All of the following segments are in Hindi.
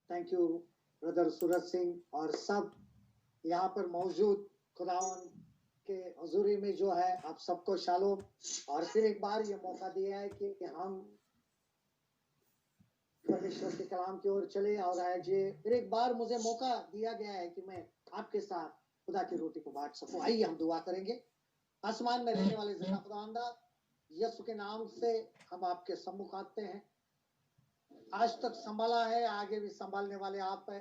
Thank you brother Suraj Singh और सब यहाँ पर मौजूद खुदावन के हजूरी में जो है आप सबको शालोम। और फिर एक बार ये मौका दिया है कि हम परमेश्वर के कलाम की ओर चले। और आज फिर एक बार मुझे मौका दिया गया है कि मैं आपके साथ खुदा की रोटी को बांट सकूं। आइए हम दुआ करेंगे। आसमान में रहने वाले जिंदा खुदावंदा, यीशु के नाम से हम आपके सम्मुख आते हैं। आज तक संभाला है, आगे भी संभालने वाले आप है।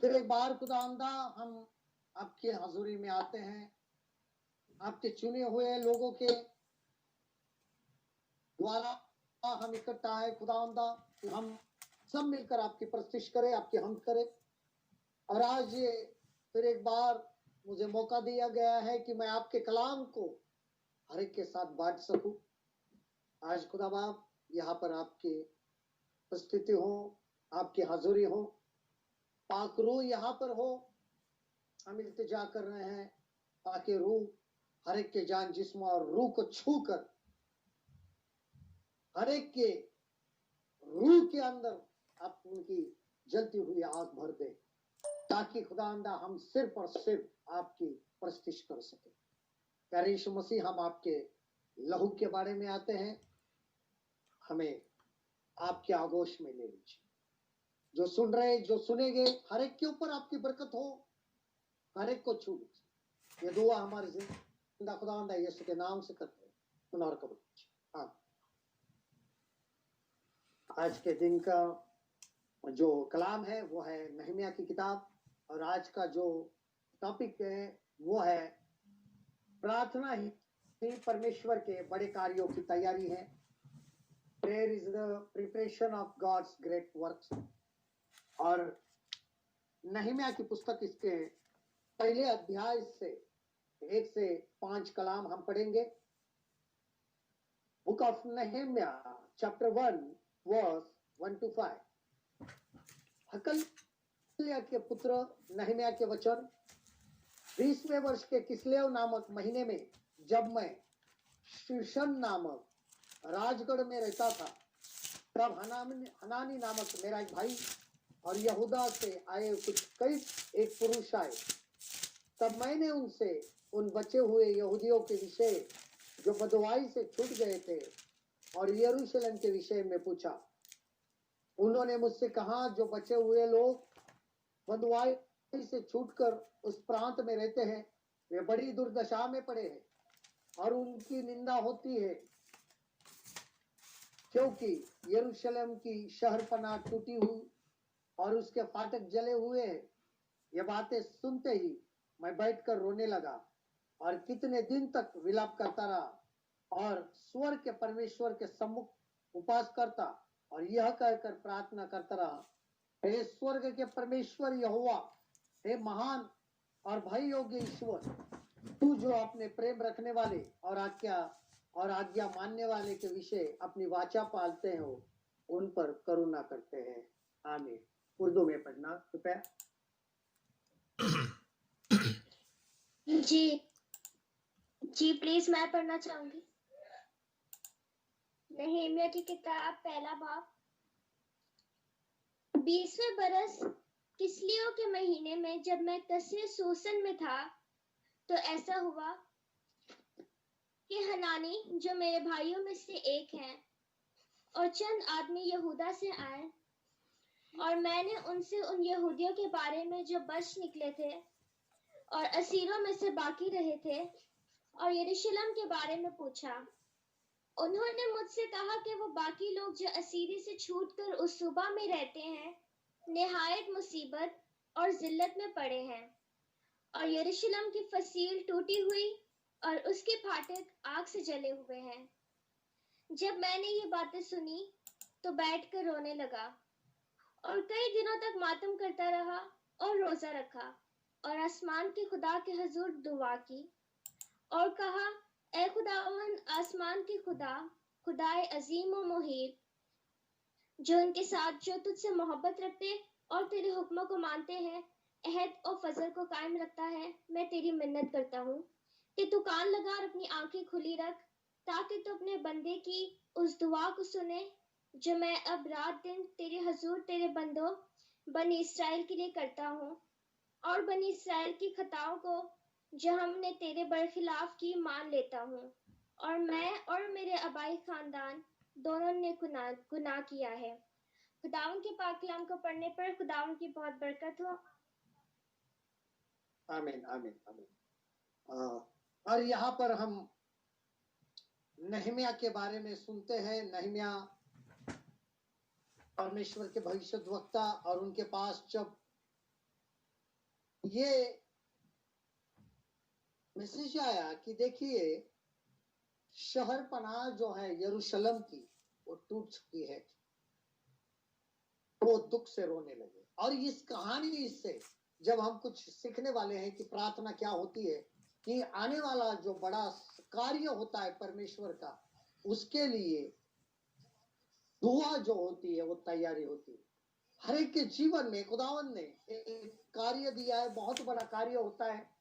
फिर एक बार खुदावंदा हम आपके हजूरी में आते हैं, आपके चुने हुए लोगों के द्वारा हम इकट्ठा है खुदावंदा कि हम सब मिलकर आपकी प्रस्तिश करें, आपकी हमद करें। और आज ये फिर एक बार मुझे मौका दिया गया है कि मैं आपके कलाम को हर एक के साथ बांट सकूं। आज खुदा बाप यहाँ पर आपकी उपस्थिति हो, आपकी हाजुरी हो, पाक रूह यहाँ पर हो। हम इल्तिजा कर रहे हैं ताकि रूह हर एक के जान जिस्म और रूह को छूकर हर एक के रूह के अंदर आप उनकी जलती हुई आग भर दे, ताकि खुदावंदा हम सिर्फ और सिर्फ आपकी प्रस्तिश कर सके। प्यारे यीशु मसीह, हम आपके लहू के बारे में आते हैं, हमें आपके आगोश में ले लीजिए। जो सुन रहे, जो सुनेंगे, हर एक के ऊपर आपकी बरकत हो, हर एक को छू लीजिए। ये दुआ हमारे जिंदा खुदावंदा यीशु के नाम से करते हैं, सुन और कबूल कीजिए। हाँ, आज के दिन का जो कलाम है वो है नहमिया की किताब। और आज का जो टॉपिक है वो है प्रार्थना ही परमेश्वर के बड़े कार्यों की तैयारी है। Prayer is the preparation of God's great works. और नहमिया की पुस्तक इसके पहले अध्याय से 1 से 5 कलाम हम पढ़ेंगे। Book of Nehemiah chapter 1 verse 1 to 5। हकल्या के पुत्र नहमिया के वचन। 20वें वर्ष के किस्लेव नामक महीने में, जब मैं शीर्षन नामक राजगढ़ में रहता था, तब हनानी नामक मेरा एक भाई और यहूदा से आए कुछ कई एक पुरुष आए। तब मैंने उनसे उन बचे हुए यहूदियों के विषय जो बदवाई से छूट गए थे और यरूशलेम के विषय में पूछा। उन्होंने मुझसे कहा, जो बचे हुए लोग बदवाई से छूटकर उस प्रांत में रहते हैं, वे बड़ी दुर्दशा में पड़े हैं और उनकी निंदा होती है, क्योंकि यरूशलेम की शहरपनाह टूटी हुई और उसके फाटक जले हुए हैं। ये बातें सुनते ही मैं बैठकर रोने लगा और कितने दिन तक विलाप करता रहा और स्वर्ग के परमेश्वर के सम्मुख उपवास करता और यह कहकर प्रार्थना करता रहा, हे स्वर्ग के परमेश्वर यहोवा, हे महान और भय योग्य ईश्वर, तू जो अपने प्रेम रखने वाले और आज्ञा मानने वाले के विषय अपनी वाचा पालते हो, उन पर करुणा करते हैं। आमीन। उर्दू में पढ़ना कृपया। जी प्लीज, मैं पढ़ना चाहूंगी। नहमिया की किताब, पहला बाब। 20वें बरस किस्लियों के महीने में, जब मैं कस्र सोसन में था, तो ऐसा हुआ कि हनानी, जो मेरे भाइयों में से एक हैं, और चंद आदमी यहूदा से आए, और मैंने उनसे उन यहूदियों के बारे में जो बच निकले थे और असीरों में से बाकी रहे थे और यरूशलेम के बारे में पूछा। उन्होंने मुझसे कहा कि वो बाकी लोग जो असीरी से छूटकर उस सूबा में रहते हैं, निहायत मुसीबत और जिल्लत में पड़े हैं, और यरूशलेम की फसील टूटी हुई और उसके फाटक आग से जले हुए हैं। जब मैंने ये बातें सुनी तो बैठकर रोने लगा और कई दिनों तक मातम करता रहा और रोजा रखा और आसमान के खुदा के हुजूर दुआ की और कहा, ऐ खुदावन, आसमान के खुदा, खुदाए अजीम और मुहीब, जो उनके साथ जो तुझसे मोहब्बत रखते और तेरे हुक्मों को मानते हैं, अहद और फजल को कायम रखता है, मैं तेरी मिन्नत करता हूँ कि तू कान लगा और अपनी आंखें खुली रख, ताकि तू अपने बंदे की उस दुआ को सुने जो मैं अब रात दिन तेरे हजूर तेरे बंदों बनी इसराइल के लिए करता हूँ, और बनी इसराइल की खताओं को जो हमने तेरे बरखिलाफ की मान लेता हूँ, और मैं और मेरे आबाई खानदान दोनों ने गुनाह किया है। खुदावन के पाक कलाम को पढ़ने पर खुदावन की बहुत बरकत हो। आमीन आमीन आमीन। और यहाँ पर हम नहम्याह के बारे में सुनते हैं। नहम्याह परमेश्वर के भविष्यद्वक्ता, और उनके पास जब ये मैसेज आया कि देखिए शहर पनाह जो है यरूशलेम की, वो टूट चुकी है, वो दुख से रोने लगे। और इस कहानी से जब हम कुछ सीखने वाले हैं कि प्रार्थना क्या होती है, कि आने वाला जो बड़ा कार्य होता है परमेश्वर का, उसके लिए दुआ जो होती है वो तैयारी होती है। हर एक के जीवन में खुदावन ने एक कार्य दिया है, बहुत बड़ा कार्य होता है,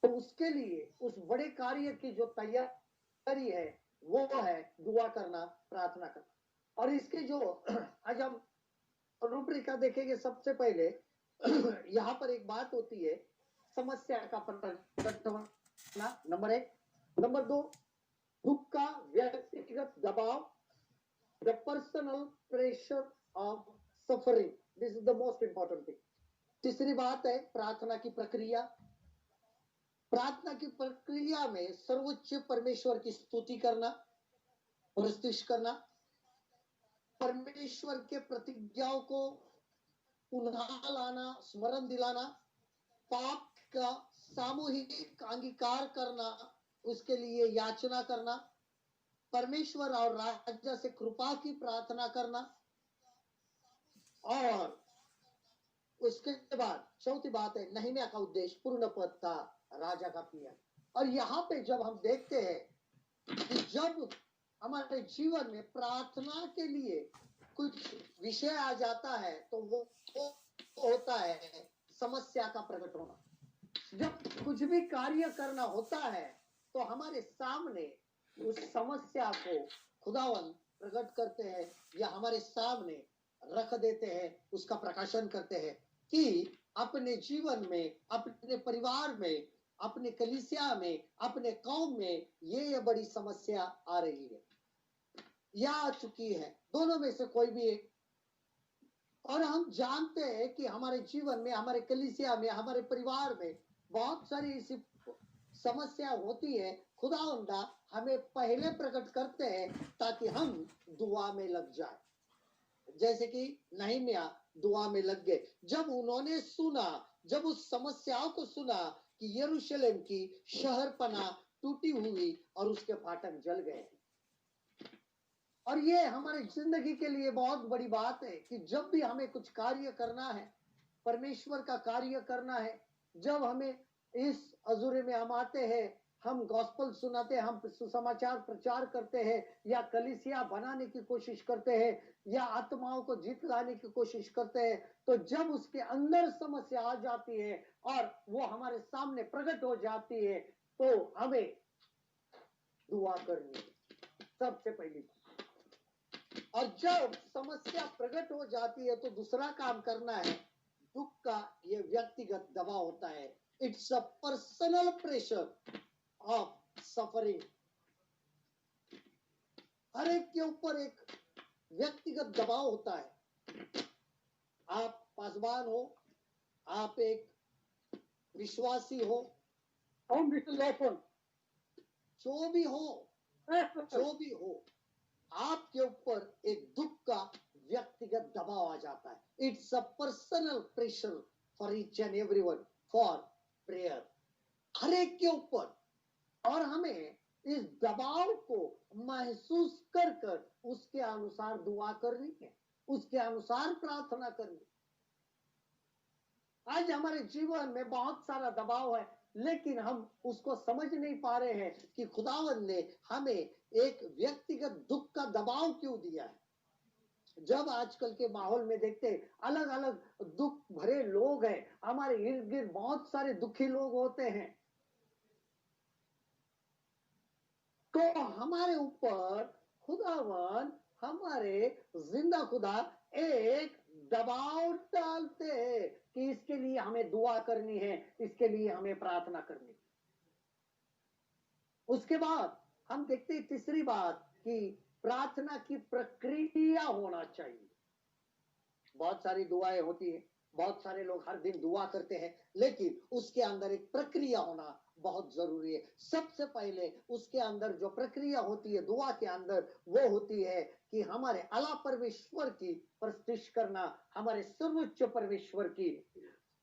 तो उसके लिए उस बड़े कार्य की जो तैयारी है वो है दुआ करना, प्रार्थना करना। और इसके जो आज हम रूपरेखा देखेंगे, सबसे पहले यहाँ पर एक बात होती है समस्या का प्रकट होना, नंबर 1। नंबर 2, दुख का व्यक्तिगत दबाव, the personal pressure of suffering, this is the most important thing. तीसरी बात है प्रार्थना की प्रक्रिया। प्रार्थना की प्रक्रिया में सर्वोच्च परमेश्वर की स्तुति करना, प्रस्तुत करना, परमेश्वर के प्रतिज्ञाओं को पुनः लाना, स्मरण दिलाना, पाप का सामूहिक अंगीकार करना, उसके लिए याचना करना, परमेश्वर और राजा से कृपा की प्रार्थना करना, और उसके बाद चौथी बात है नहम्याह का उद्देश्य पूर्ण पद था, राजा का प्रिय। और यहाँ पे जब हम देखते हैं कि जब हमारे जीवन में प्रार्थना के लिए कुछ विषय आ जाता है तो वो होता है समस्या का प्रकट होना। जब कुछ भी कार्य करना होता है तो हमारे सामने उस समस्या को खुदावन प्रकट करते हैं, या हमारे सामने रख देते हैं, उसका प्रकाशन करते हैं कि अपने जीवन में, अपने परिवार में, अपने कलीसिया में, अपने कौम में ये बड़ी समस्या आ रही है या आ चुकी है, दोनों में से कोई भी एक। और हम जानते हैं कि हमारे जीवन में, हमारे कलीसिया में, हमारे परिवार में बहुत सारी ऐसी समस्या होती है। खुदावंदा हमें पहले प्रकट करते हैं ताकि हम दुआ में लग जाए, जैसे कि नहम्याह दुआ में लग गए। जब उन्होंने सुना, जब उस समस्याओं को सुना कि यरूशलेम की शहर पनाह टूटी हुई और उसके फाटक जल गए। और ये हमारे जिंदगी के लिए बहुत बड़ी बात है कि जब भी हमें कुछ कार्य करना है, परमेश्वर का कार्य करना है, जब हमें इस अजूरे में हम आते हैं, हम गॉस्पल सुनाते हैं, हम सुसमाचार प्रचार करते हैं, या कलीसिया बनाने की कोशिश करते हैं, या आत्माओं को जीत लाने की कोशिश करते हैं, तो जब उसके अंदर समस्या आ जाती है और वो हमारे सामने प्रकट हो जाती है, तो हमें दुआ करनी है सबसे पहली। और जब समस्या प्रकट हो जाती है तो दूसरा काम करना है, दुख का ये व्यक्तिगत दबाव होता है, it's a personal pressure of suffering. हर एक के ऊपर एक व्यक्तिगत दबाव होता है। आप पासवान हो, आप एक विश्वासी हो, जो भी हो, आपके ऊपर एक दुख का व्यक्तिगत दबाव आ जाता है। It's a personal pressure for each and everyone for prayer, हर एक के ऊपर। और हमें इस दबाव को महसूस कर कर उसके अनुसार दुआ करनी है, उसके अनुसार प्रार्थना करनी। आज हमारे जीवन में बहुत सारा दबाव है, लेकिन हम उसको समझ नहीं पा रहे हैं कि खुदावन ने हमें एक व्यक्तिगत दुख का दबाव क्यों दिया है। जब आजकल के माहौल में देखते हैं अलग अलग दुख भरे लोग हैं, हमारे इर्द गिर्द बहुत सारे दुखी लोग होते हैं, तो हमारे ऊपर खुदावन हमारे जिंदा खुदा एक दबाव डालते हैं कि इसके लिए हमें दुआ करनी है, इसके लिए हमें प्रार्थना करनी है। उसके बाद हम देखते हैं तीसरी बात कि प्रार्थना की प्रक्रिया होना चाहिए। बहुत सारी दुआएं होती है, बहुत सारे लोग हर दिन दुआ करते हैं, लेकिन उसके अंदर एक प्रक्रिया होना बहुत जरूरी है। सबसे पहले उसके अंदर जो प्रक्रिया होती है दुआ के अंदर, वो होती है कि हमारे अला परमेश्वर की प्रतिष्ठा करना, हमारे सर्वोच्च परमेश्वर की,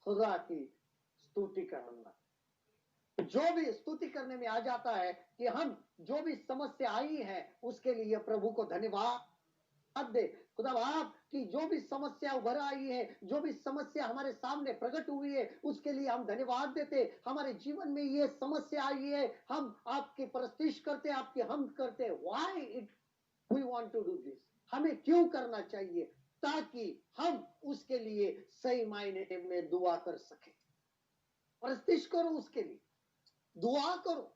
खुदा की स्तुति करना। जो भी स्तुति करने में आ जाता है कि हम जो भी समस्या आई है उसके लिए प्रभु को धन्यवाद दे। खुदा बाप की जो भी समस्या उभर आई है, जो भी समस्या हमारे सामने प्रकट हुई है, उसके लिए हम धन्यवाद देते। हमारे जीवन में ये समस्या आई है, हम आपकी प्रतिष्ठा करते, आपकी हम करते। Why it we want to do this, हमें क्यों करना चाहिए? ताकि हम उसके लिए सही मायने में दुआ कर सके। प्रतिष्ठा करो, उसके लिए दुआ करो।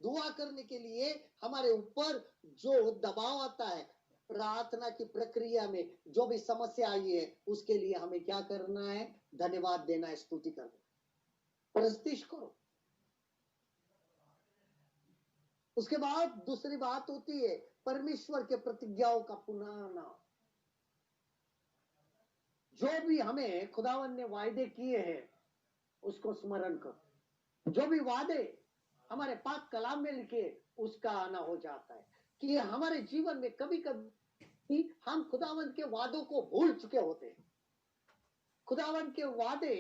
दुआ करने के लिए हमारे ऊपर जो दबाव आता है, प्रार्थना की प्रक्रिया में जो भी समस्या आई है, उसके लिए हमें क्या करना है? धन्यवाद देना है, स्तुति करना, प्रतिष्ठा करो। उसके बाद दूसरी बात होती है परमेश्वर के प्रतिज्ञाओं का पुनः, जो भी हमें खुदावन ने वायदे किए हैं उसको स्मरण करो। जो भी वादे हमारे पाक कलाम में लिखे, उसका आना हो जाता है कि हमारे जीवन में कभी कभी हम खुदावन के वादों को भूल चुके होते हैं। खुदावन के वादे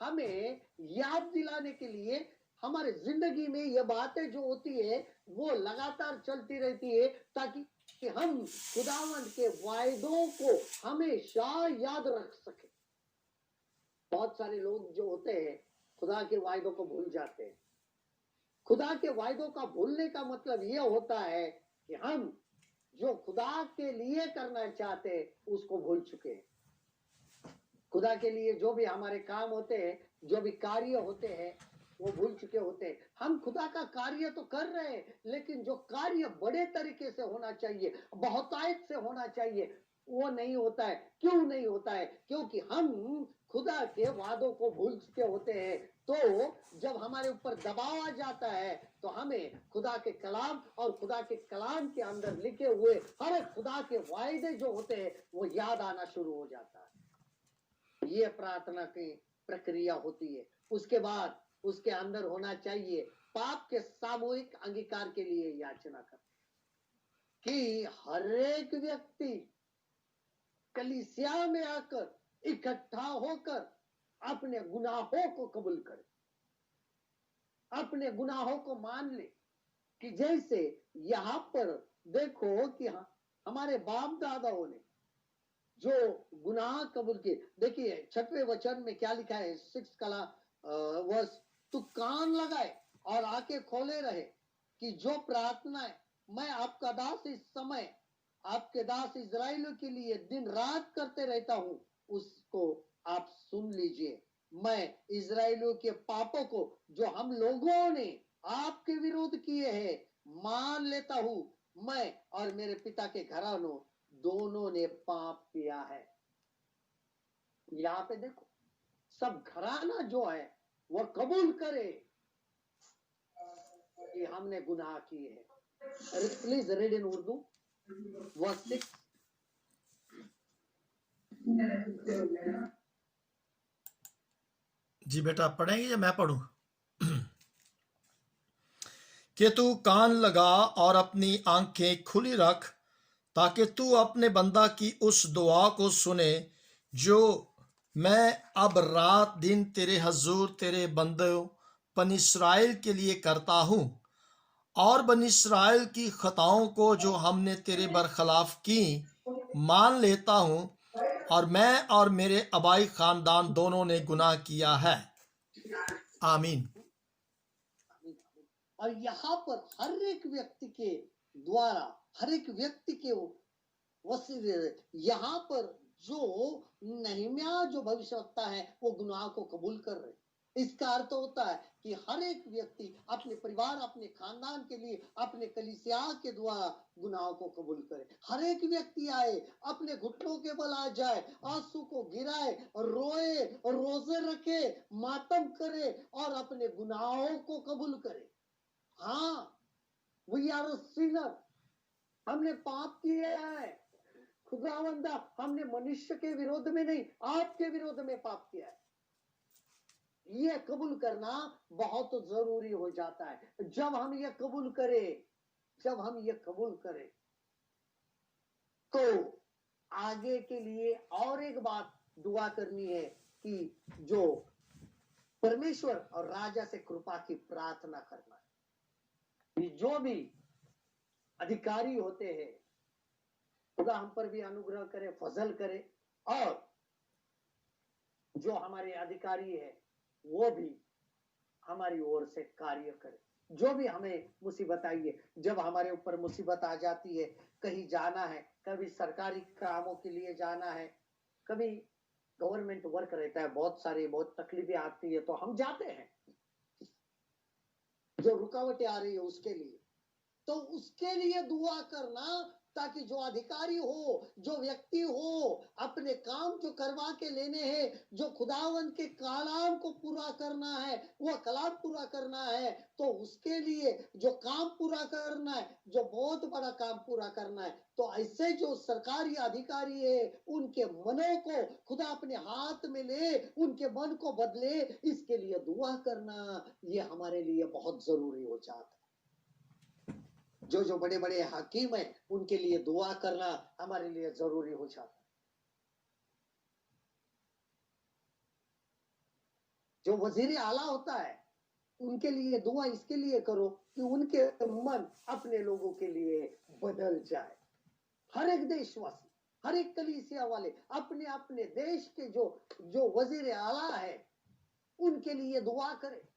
हमें याद दिलाने के लिए हमारे जिंदगी में ये बातें जो होती है वो लगातार चलती रहती है, ताकि हम खुदावन के वायदों को हमेशा याद रख सके। बहुत सारे लोग जो होते हैं खुदा के वायदों को भूल जाते हैं। खुदा के वायदों का भूलने का मतलब यह होता है कि हम जो खुदा के लिए करना चाहते हैं उसको भूल चुके हैं। खुदा के लिए जो भी हमारे काम होते हैं, जो भी कार्य होते हैं, वो भूल चुके होते हैं। हम खुदा का कार्य तो कर रहे हैं, लेकिन जो कार्य बड़े तरीके से होना चाहिए, बहुतायत से होना चाहिए, वो नहीं होता है। क्यों नहीं होता है? क्योंकि हम खुदा के वादों को भूल चुके होते हैं। तो जब हमारे ऊपर दबाव आ जाता है तो हमें खुदा के कलाम और खुदा के कलाम के अंदर लिखे हुए हर खुदा के वायदे जो होते हैं वो याद आना शुरू हो जाता है। ये प्रार्थना की प्रक्रिया होती है। उसके बाद उसके अंदर होना चाहिए पाप के सामूहिक अंगीकार के लिए याचना कर, कि हर एक व्यक्ति कलीसिया में आकर इकट्ठा होकर अपने गुनाहों को कबूल करे, अपने गुनाहों को मान ले। कि जैसे यहां पर देखो कि हमारे बाप दादाओं ने जो गुनाह कबूल किए, देखिए 6वें वचन में क्या लिखा है, 6 कला वर्ष, तू कान लगाए और आंखें खोले रहे कि जो प्रार्थनाएं मैं आपका दास इस समय आपके दास इजराइलों के लिए दिन रात करते रहता हूं, उसको आप सुन लीजिए। मैं इजराइलों के पापों को जो हम लोगों ने आपके विरोध किए हैं मान लेता हूं। मैं और मेरे पिता के घरानों दोनों ने पाप किया है। यहां पे देखो, सब घराना जो है वह कबूल करे कि हमने गुनाह किए हैं। Please read in Urdu verse 6। जी बेटा, आप पढ़ेंगे या मैं पढ़ूं? कि तू कान लगा और अपनी आंखें खुली रख, ताकि तू अपने बंदा की उस दुआ को सुने जो मैं अब रात दिन तेरे हजूर तेरे बंदों बनी इस्राएल के लिए करता हूँ, और बनी इस्राएल की खताओं को जो हमने तेरे बरखलाफ की मान लेता हूँ, और मैं और मेरे अबाई खानदान दोनों ने गुनाह किया है। आमीन। और यहाँ पर हर एक व्यक्ति के द्वारा, हर एक व्यक्ति के वसीले, यहाँ पर जो नहम्याह जो भविष्यवक्ता है वो गुनाह को कबूल कर रहे, इसका अर्थ होता है कि हर एक व्यक्ति अपने परिवार, अपने खानदान के लिए, अपने कलीसिया के द्वारा गुनाहों को कबूल करे। हर एक व्यक्ति आए, अपने घुटनों के बल आ जाए, आंसू को गिराए, रोए, रोजे रखे, मातम करे और अपने गुनाहों को कबूल करे। हाँ, वी आर सिनर, हमने पाप किया है खुदावंदा, हमने मनुष्य के विरोध में नहीं, आपके विरोध में पाप किया है। ये कबूल करना बहुत जरूरी हो जाता है। जब हम ये कबूल करें, जब हम ये कबूल करें तो आगे के लिए और एक बात दुआ करनी है कि जो परमेश्वर और राजा से कृपा की प्रार्थना करना है। ये जो भी अधिकारी होते हैं, खुदा हम पर भी अनुग्रह करे, फजल करे, और जो हमारे अधिकारी है वो भी हमारी ओर से कार्य करे। जो भी हमें मुसीबत आई है, जब हमारे ऊपर मुसीबत आ जाती है, कहीं जाना है, कभी सरकारी कामों के लिए जाना है, कभी गवर्नमेंट वर्क रहता है, बहुत सारी बहुत तकलीफें आती है, तो हम जाते हैं। जो रुकावटें आ रही है उसके लिए, तो उसके लिए दुआ करना, ताकि जो अधिकारी हो, जो व्यक्ति हो, अपने काम जो करवा के लेने हैं, जो खुदावन के कलाम को पूरा करना है, वो कलाम पूरा करना है, तो उसके लिए जो काम पूरा करना है, जो बहुत बड़ा काम पूरा करना है, तो ऐसे जो सरकारी अधिकारी है, उनके मनों को खुदा अपने हाथ में ले, उनके मन को बदले, इसके लिए दुआ करना, ये हमारे लिए बहुत जरूरी हो जाता है। जो बड़े बड़े हकीम हैं, उनके लिए दुआ करना हमारे लिए जरूरी हो जाता है। जो वजीर आला होता है, उनके लिए दुआ इसके लिए करो कि उनके मन अपने लोगों के लिए बदल जाए। हर एक देशवासी, हर एक कलीसिया वाले अपने अपने देश के जो वजीर आला है, उनके लिए दुआ करे।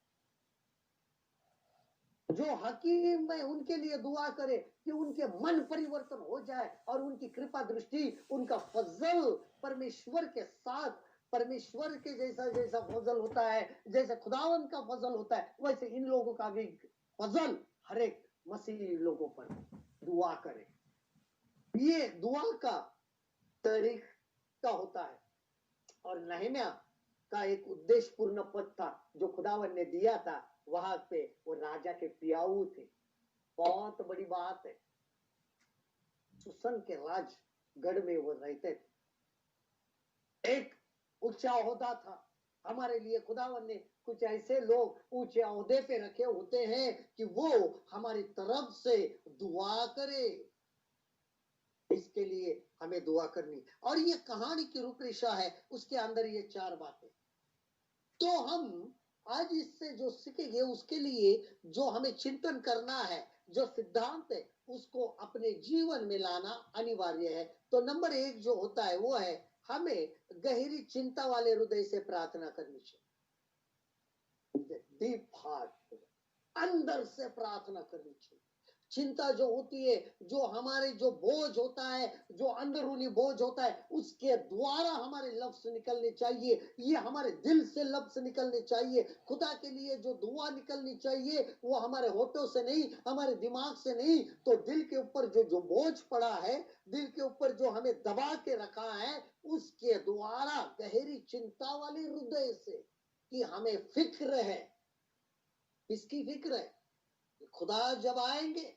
जो हकीम है, उनके लिए दुआ करे कि उनके मन परिवर्तन हो जाए और उनकी कृपा दृष्टि, उनका फजल परमेश्वर के साथ, परमेश्वर के जैसा जैसा फजल होता है, जैसे खुदावन का फजल होता है, वैसे इन लोगों का भी फजल हर एक मसीही लोगों पर दुआ करे। ये दुआ का तरीका होता है। और नहम्याह का एक उद्देश्यपूर्ण पद था जो खुदावन ने दिया था। वहां पे वो राजा के पियाऊ थे। बहुत बड़ी बात है, सुसन के राजगढ़ में वो रहते थे। एक ऊंचा ओहदा था। हमारे लिए खुदावन ने कुछ ऐसे लोग ऊंचे ओहदे पे रखे होते हैं कि वो हमारी तरफ से दुआ करे। इसके लिए हमें दुआ करनी। और ये कहानी की रूपरेखा है, उसके अंदर ये 4 बातें। तो हम आज इससे जो सीखेंगे, उसके लिए जो हमें चिंतन करना है, जो सिद्धांत है, उसको अपने जीवन में लाना अनिवार्य है। तो नंबर 1 जो होता है वो है, हमें गहरी चिंता वाले हृदय से प्रार्थना करनी चाहिए। डीप हार्ट, अंदर से प्रार्थना करनी चाहिए। चिंता जो होती है, जो हमारे जो बोझ होता है, जो अंदरूनी बोझ होता है, उसके द्वारा हमारे लफ्ज निकलने चाहिए। ये हमारे दिल से लफ्ज निकलने चाहिए। खुदा के लिए जो दुआ निकलनी चाहिए, वो हमारे होठों से नहीं, हमारे दिमाग से नहीं, तो दिल के ऊपर जो बोझ पड़ा है, दिल के ऊपर जो हमें दबा के रखा है, उसके द्वारा गहरी चिंता वाले हृदय से, कि हमें फिक्र है। किसकी फिक्र है? खुदा जब आएंगे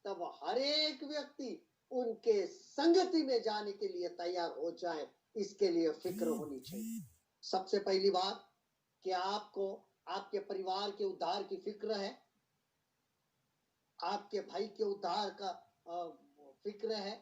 तब हर एक व्यक्ति उनके संगति में जाने के लिए तैयार हो जाए, इसके लिए फिक्र होनी चाहिए। सबसे पहली बात, कि आपको आपके परिवार के उद्धार की फिक्र है, आपके भाई के उद्धार का फिक्र है।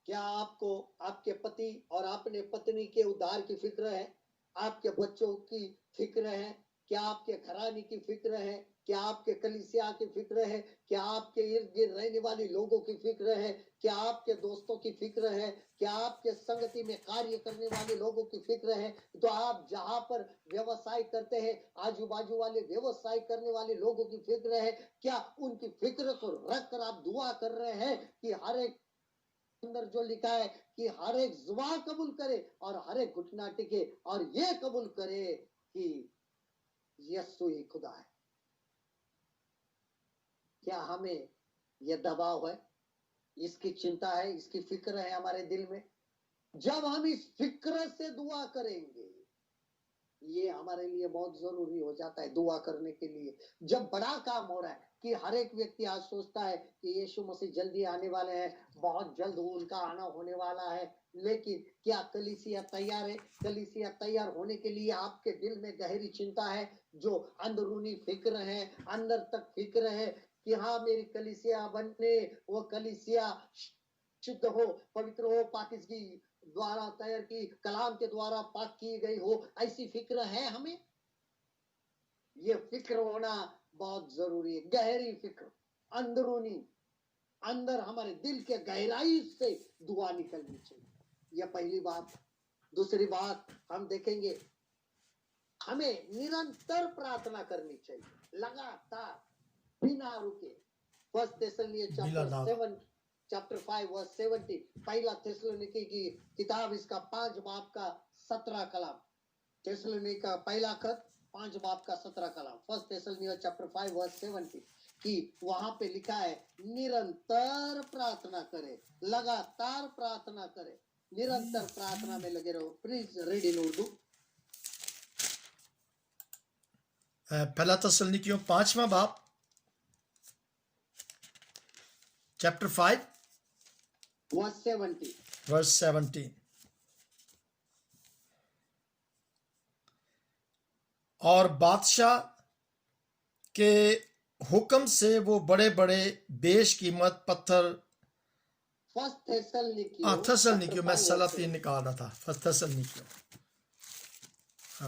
क्या आपको आपके पति और अपने पत्नी के उद्धार की फिक्र है? आपके बच्चों की फिक्र है? क्या आपके घराने की फिक्र है? क्या आपके कलीसिया की फिक्र है? क्या आपके इर्द गिर्द रहने वाले लोगों की फिक्र है? क्या आपके दोस्तों की फिक्र है? क्या आपके संगति में कार्य करने वाले लोगों की फिक्र है? तो आप जहां पर व्यवसाय करते हैं, आजू बाजू वाले व्यवसाय करने वाले लोगों की फिक्र है? क्या उनकी फिक्र को रख कर आप दुआ कर रहे हैं कि हर एक अंदर जो लिखा है कि हर एक जुबान कबूल करे और हर एक घुटना टिके और ये कबूल करे कि यीशु ही खुदा है। क्या हमें यह दबाव है, इसकी चिंता है, इसकी फिक्र है हमारे दिल में? जब हम इस फिक्र से दुआ करेंगे, ये हमारे लिए बहुत जरूरी हो जाता है दुआ करने के लिए। जब बड़ा काम हो रहा है कि हर एक व्यक्ति आज सोचता है कि यीशु मसीह जल्दी आने वाले हैं, बहुत जल्द उनका आना होने वाला है, लेकिन क्या कलीसिया तैयार है? कलीसिया तैयार होने के लिए आपके दिल में गहरी चिंता है, जो अंदरूनी फिक्र है, अंदर तक फिक्र है कि हाँ मेरी कलीसिया बनने, वो कलीसिया शुद्ध हो, पवित्र हो, पाकिज़गी द्वारा तैयार की, कलाम के द्वारा पाक की गई हो, ऐसी फिक्र है हमें? ये फिक्र होना बहुत जरूरी है, गहरी फिक्र, अंदरूनी, अंदर हमारे दिल के गहराई से दुआ निकलनी चाहिए। यह पहली बात। दूसरी बात हम देखेंगे, हमें निरंतर प्रार्थना करनी चाहिए, लगातार, बिना रुके। फर्स्ट थेसलोनियंस चैप्टर 5 वर्स 70, पहला थेसलोनिकी की किताब, इसका 5 बाब का 17 कलाम, थेसलोनिकी का पहला खत 5 बाब का 17 कलाम, फर्स्ट थेसलोनियंस चैप्टर 5 वर्स 70, कि वहां पे लिखा है निरंतर प्रार्थना करे, लगातार प्रार्थना करे, निरंतर प्रार्थना में लगे रहो। Please read in Urdu. पहला थिस्सलुनीकियों 5वां बाब चैप्टर 5 वर्स 17। और बादशाह के हुक्म से वो बड़े बड़े बेशकीमत पत्थर, फर्स्ट थेसलोनिकियों थिस्सलुनीकियों, मैं सलातीन निकाल रहा था, फर्स्ट थिस्सलुनीकियों,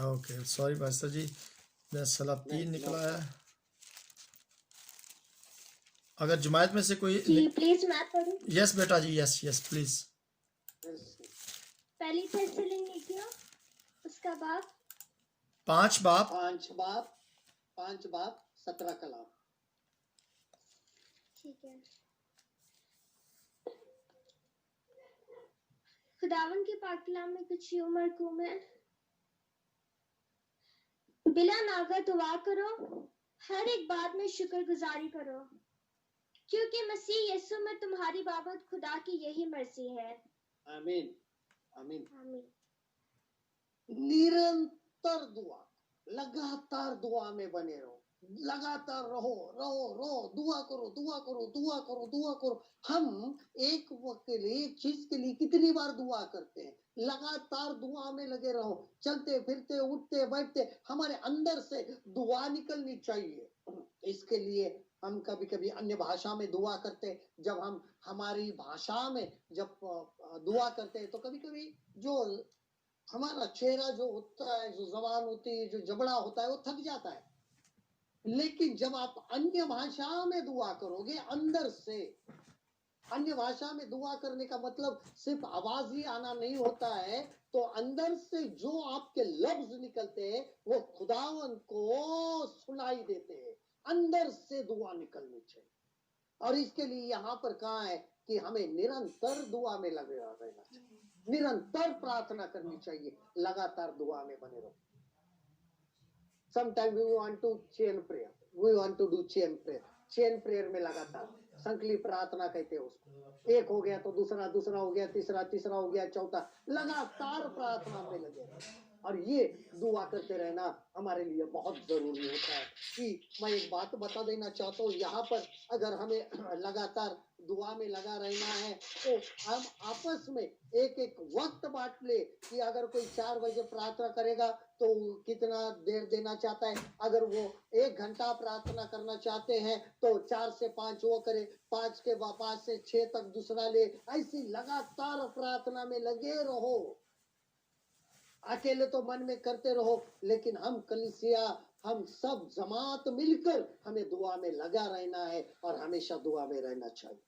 ओके सॉरी भाई जी, मैं सलातीन निकला है। अगर जमायत में से कोई जी प्लीज मैं पढ़ूं। यस बेटा जी, यस यस प्लीज। पहली थेसलोनिकियों उसका बाब 5 बाब 17 कलाम। ठीक है। खुदावन के पाक कलाम में कुछ यूं मरकूम है, बिला नागा दुआ करो, हर एक बात में शुक्रगुजारी करो, क्योंकि मसीह यीशु में तुम्हारी बाबत खुदा की यही मर्जी है। आमीन आमीन। आमीन। निरंतर दुआ, लगातार दुआ में बने रहो, लगातार रहो रहो रहो, दुआ करो दुआ करो दुआ करो दुआ करो। हम एक वक्त के लिए, एक चीज के लिए कितनी बार दुआ करते हैं? लगातार दुआ में लगे रहो, चलते फिरते उठते बैठते हमारे अंदर से दुआ निकलनी चाहिए। इसके लिए हम कभी कभी अन्य भाषा में दुआ करते, जब हम हमारी भाषा में जब दुआ करते हैं तो कभी कभी जो हमारा चेहरा जो होता है, जो जबान होती है, जो जबड़ा होता है, वो थक जाता है। लेकिन जब आप अन्य भाषा में दुआ करोगे अंदर से, अन्य भाषा में दुआ करने का मतलब सिर्फ आवाज ही आना नहीं होता है, तो अंदर से जो आपके लफ्ज निकलते हैं वो खुदावन को सुनाई देते हैं। अंदर से दुआ निकलनी चाहिए, और इसके लिए यहाँ पर कहा है कि हमें निरंतर दुआ में लगे रहना चाहिए, निरंतर प्रार्थना करनी चाहिए, लगातार दुआ में बने रहो। Sometimes we want to chain prayer, we want to do chain prayer, chain prayer में लगातार संकली प्रार्थना कहते हैं उसको। एक हो गया तो दूसरा, दूसरा हो गया तीसरा, तीसरा हो गया चौथा, लगातार प्रार्थना में लगे रहो। और ये दुआ करते रहना हमारे लिए बहुत जरूरी होता है। कि मैं एक बात बता देना चाहता हूँ, यहाँ पर अगर हमें लगातार दुआ में लगा रहना है तो हम आपस में एक एक वक्त बांट ले, कि अगर कोई 4 बजे प्रार्थना करेगा तो कितना देर देना चाहता है, अगर वो 1 घंटा प्रार्थना करना चाहते हैं तो 4 से 5 वो करे, 5 के बाद 5 से 6 तक दूसरा ले, ऐसी लगातार प्रार्थना में लगे रहो। अकेले तो मन में करते रहो, लेकिन हम कलीसिया, हम सब जमात मिलकर हमें दुआ में लगा रहना है और हमेशा दुआ में रहना चाहिए।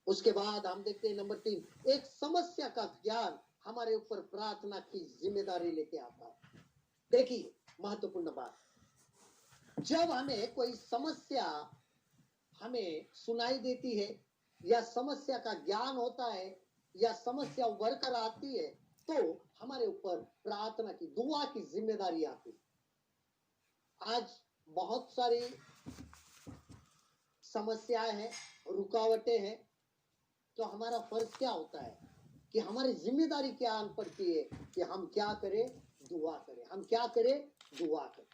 उसके बाद हम देखते हैं नंबर 3, एक समस्या का ज्ञान हमारे ऊपर प्रार्थना की जिम्मेदारी लेके आता है। देखिए महत्वपूर्ण बात, जब हमें कोई समस्या हमें सुनाई देती है या समस्या का ज्ञान होता है, या समस्या उभर कर आती है तो हमारे ऊपर प्रार्थना की दुआ की जिम्मेदारी आती है। आज बहुत सारी समस्याएं हैं, रुकावटें हैं, तो हमारा फर्ज क्या होता है कि हमारी जिम्मेदारी क्या आन पड़ती है कि हम क्या करें, दुआ करें। हम क्या करें, दुआ करें।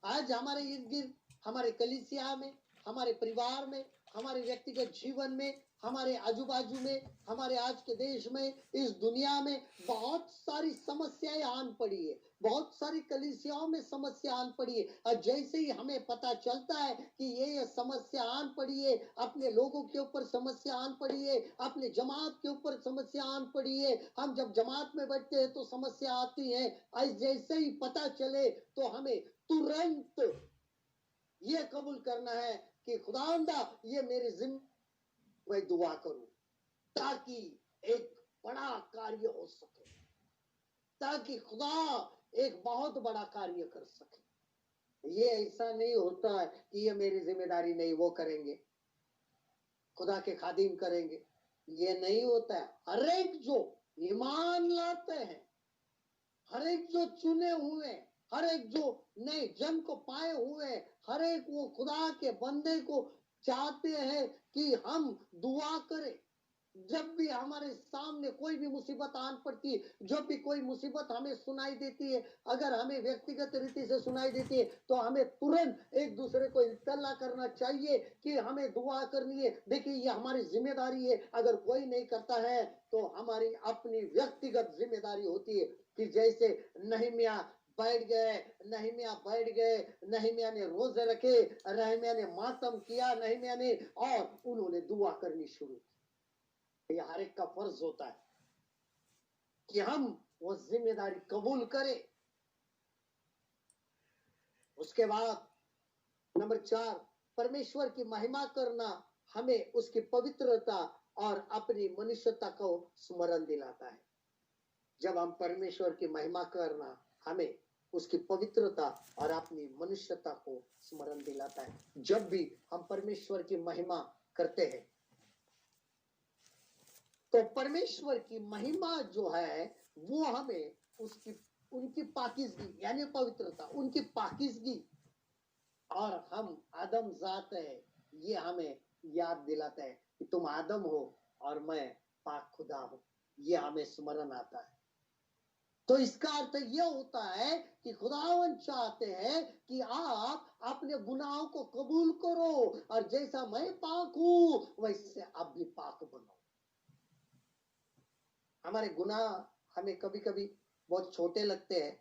आज हमारे इर्द गिर्द, हमारे कलीसिया में, हमारे परिवार में, हमारे व्यक्तिगत जीवन में, हमारे आजू बाजू में, हमारे आज के देश में, इस दुनिया में बहुत सारी समस्याएं आन पड़ी है। बहुत सारी कलीसियाओं में समस्या आन पड़ी है। और जैसे ही हमें पता चलता है कि ये समस्या आन पड़ी है, अपने लोगों के ऊपर समस्या आन पड़ी है, अपने जमात के ऊपर समस्या आन पड़ी है, हम जब जमात में बैठते हैं तो समस्या आती है। आज जैसे ही पता चले तो हमें तुरंत ये कबूल करना है कि खुदावंदा ये मेरी जिम्मेदारी, मैं दुआ करूं ताकि एक बड़ा कार्य हो सके, ताकि खुदा एक बहुत बड़ा कार्य कर सके। ये ऐसा नहीं होता है कि ये मेरी जिम्मेदारी नहीं, वो करेंगे, खुदा के खादिम करेंगे, ये नहीं होता है। हर एक जो ईमान लाते हैं, हर एक जो चुने हुए, हर एक जो नए जन्म को पाए हुए, हर एक वो खुदा के बंदे को चाहते हैं कि हम दुआ करें। जब भी हमारे सामने कोई भी मुसीबत आन पड़ती है, जब भी कोई मुसीबत हमें सुनाई देती है, अगर हमें व्यक्तिगत रीति से सुनाई देती है तो हमें तुरंत एक दूसरे को इत्तला करना चाहिए कि हमें दुआ करनी है। देखिए ये हमारी जिम्मेदारी है। अगर कोई नहीं करता है तो हमारी अपनी व्यक्तिगत जिम्मेदारी होती है कि जैसे नहम्याह बैठ गए, नहम्याह ने रोजे रखे, नहम्याह ने मातम किया, नहम्याह ने, और उन्होंने दुआ करनी शुरू की। यह हर एक का फर्ज होता है कि हम वो जिम्मेदारी कबूल करें। उसके बाद नंबर 4, परमेश्वर की महिमा करना हमें उसकी पवित्रता और अपनी मनुष्यता को स्मरण दिलाता है। जब हम परमेश्वर की महिमा करना हमें उसकी पवित्रता और अपनी मनुष्यता को स्मरण दिलाता है। जब भी हम परमेश्वर की महिमा करते हैं तो परमेश्वर की महिमा जो है वो हमें उनकी पाकीज़गी यानी पवित्रता, उनकी पाकीज़गी, और हम आदम जात है, ये हमें याद दिलाता है कि तुम आदम हो और मैं पाक खुदा हूं। ये हमें स्मरण आता है। तो इसका अर्थ यह होता है कि खुदावन चाहते हैं कि आप अपने गुनाहों को कबूल करो, और जैसा मैं पाक हूं वैसे आप भी पाक बनो। हमारे गुनाह हमें कभी कभी बहुत छोटे लगते हैं,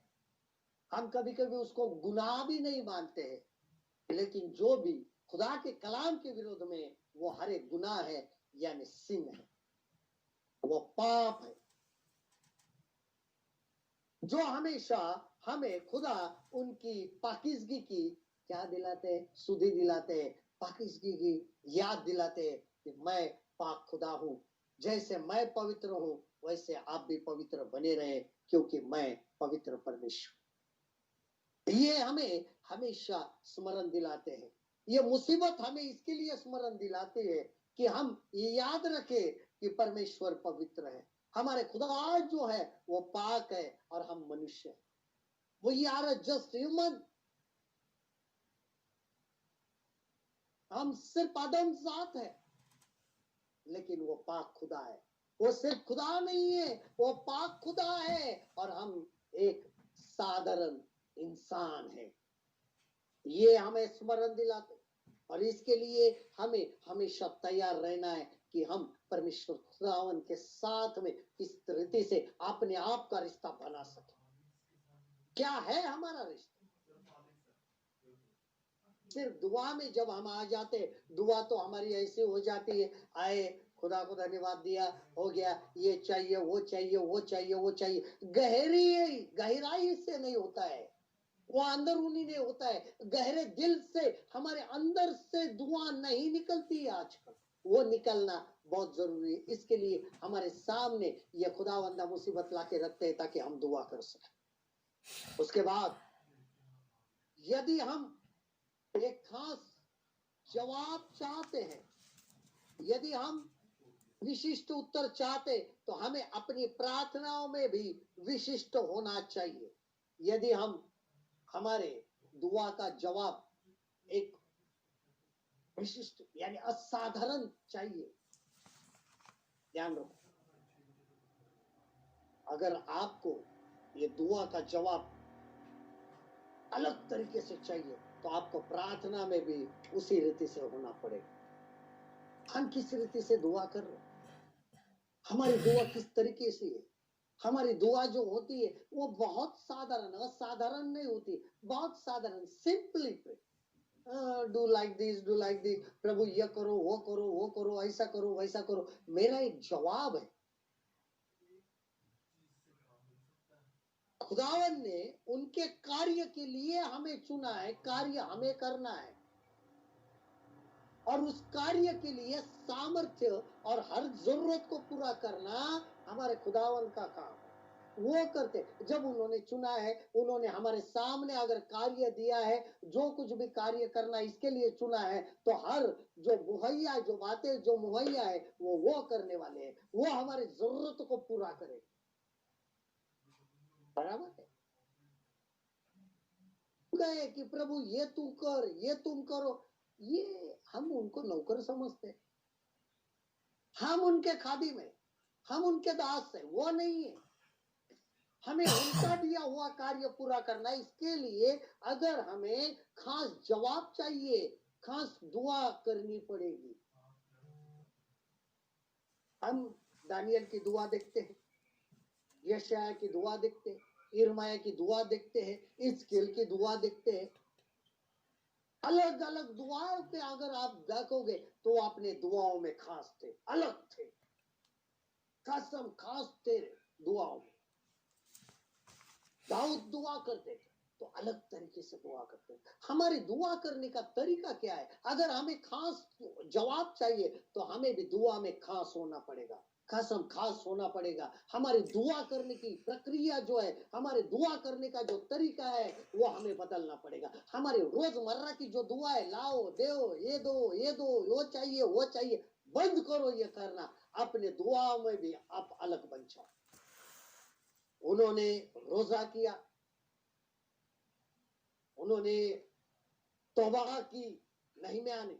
हम कभी कभी उसको गुनाह भी नहीं मानते हैं, लेकिन जो भी खुदा के कलाम के विरोध में वो हर एक गुनाह है, यानी सिन है, वो पाप है, जो हमेशा हमें खुदा उनकी पाकीज़गी की क्या दिलाते हैं, सुधि दिलाते हैं, पाकीज़गी की याद दिलाते हैं कि मैं पाक खुदा हूं, जैसे मैं पवित्र हूं वैसे आप भी पवित्र बने रहे, क्योंकि मैं पवित्र परमेश्वर। ये हमें हमेशा स्मरण दिलाते हैं। ये मुसीबत हमें इसके लिए स्मरण दिलाती है कि हम ये याद रखें कि परमेश्वर पवित्र है, हमारे खुदा जो है वो पाक है और हम मनुष्य हैं। वी आर जस्ट ह्यूमन, हम सिर्फ आदम जात है, लेकिन वो पाक खुदा है। वो सिर्फ खुदा नहीं है, वो पाक खुदा है, और हम एक साधारण इंसान है। ये हमें स्मरण दिलाते, और इसके लिए हमें हमेशा तैयार रहना है कि हम परमेश्वर खुदावन के साथ में किस तरीके से अपने आप का रिश्ता बना सके। क्या है हमारा रिश्ता? सिर्फ दुआ में जब हम आ जाते, दुआ तो हमारी ऐसी हो जाती है, आए खुदा को धन्यवाद दिया, हो गया, ये चाहिए, वो चाहिए, वो चाहिए, वो चाहिए, गहराई से नहीं होता है, वो अंदरूनी नहीं होता है, गहरे दिल से, हमारे अंदर से दुआ नहीं निकलती है आजकल। वो निकलना बहुत जरूरी है। इसके लिए हमारे सामने ये खुदावंदा मुसीबत लाके रखते हैं ताकि हम दुआ कर सकें। उसके बाद यदि हम एक खास जवाब चाहते हैं, यदि हम विशिष्ट उत्तर चाहते तो हमें अपनी प्रार्थनाओं में भी विशिष्ट होना चाहिए। यदि हम हमारे दुआ का जवाब एक विशिष्ट यानी असाधारण चाहिए, ध्यान रखो, अगर आपको ये दुआ का जवाब अलग तरीके से चाहिए तो आपको प्रार्थना में भी उसी रीति से होना पड़ेगा। हम किस रीति से दुआ कर रहे हैं, हमारी दुआ किस तरीके से है। हमारी दुआ जो होती है वो बहुत साधारण, असाधारण नहीं होती, बहुत साधारण, simply do like this, do like this, प्रभु ये करो, वो करो, वो करो, ऐसा करो, वैसा करो। मेरा एक जवाब है, खुदावन ने उनके कार्य के लिए हमें चुना है, कार्य हमें करना है, और उस कार्य के लिए सामर्थ्य और हर जरूरत को पूरा करना हमारे खुदावन का काम है। वो करते, जब उन्होंने चुना है, उन्होंने हमारे सामने अगर कार्य दिया है, जो कुछ भी कार्य करना इसके लिए चुना है, तो हर जो मुहैया, जो बातें जो मुहैया है वो करने वाले हैं, वो हमारी जरूरत को पूरा करे। बराबर है। गए कि प्रभु ये तू कर, ये तुम करो, ये हम उनको नौकर समझते, हम उनके खादिम है, हम उनके दास है, वो नहीं है। हमें उनका दिया हुआ कार्य पूरा करना है। इसके लिए अगर हमें खास जवाब चाहिए, खास दुआ करनी पड़ेगी। हम दानियल की दुआ देखते हैं, यशाया की दुआ देखते हैं, इर्माया की दुआ देखते हैं, इस्केल की दुआ देखते हैं। अलग अलग दुआओं पे अगर आप देखोगे तो अपने दुआओं में खास थे, अलग थे, कसम खास थे दुआओं में। दाऊद दुआ करते थे तो अलग तरीके से दुआ करते हैं। हमारी दुआ करने का तरीका क्या है? अगर हमें खास जवाब चाहिए तो हमें भी दुआ में खास होना पड़ेगा, कसम खास होना पड़ेगा। हमारी दुआ करने की प्रक्रिया जो है, हमारे दुआ करने का जो तरीका है वो हमें बदलना पड़ेगा। हमारे रोजमर्रा की जो दुआ है, लाओ दो, ये दो, ये दो, वो चाहिए, वो चाहिए, बंद करो ये करना। अपने दुआओं में भी आप अलग बन जाओ। उन्होंने रोजा किया, उन्होंने तौबा की, नहम्याह ने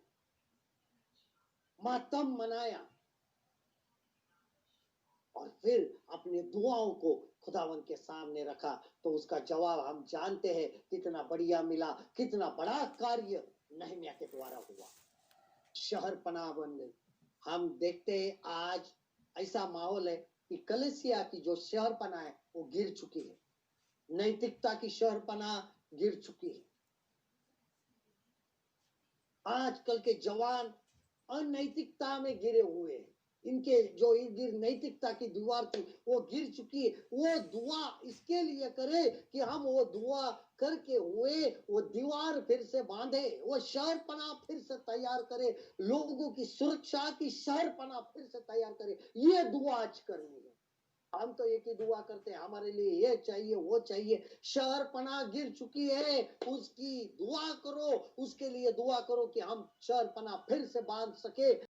मातम मनाया, और फिर अपने दुआओं को खुदावन के सामने रखा, तो उसका जवाब हम जानते हैं कितना बढ़िया मिला, कितना बड़ा कार्य नहम्याह के द्वारा हुआ। शहर पनाह बन गई। हम देखते हैं आज ऐसा माहौल है कि कलीसिया की जो शहर पनाह है वो गिर चुकी है, नैतिकता की शहर पनाह गिर चुकी है। आजकल के जवान अनैतिकता में गिरे हुए हैं, इनके जो इर्द गिर्द नैतिकता की दीवार थी वो गिर चुकी है। वो दुआ इसके लिए करे कि हम वो दुआ करके हुए वो दीवार फिर से बांधे, वो शहर पनाह फिर से तैयार करे, लोगों की सुरक्षा की शहर पनाह फिर से तैयार करे। ये दुआ आज करनी है। हम तो एक ही दुआ करते हैं, हमारे लिए ये चाहिए, वो चाहिए। शहर पनाह गिर चुकी है, उसकी दुआ करो, उसके लिए दुआ करो कि हम शहर पनाह फिर से बांध सके।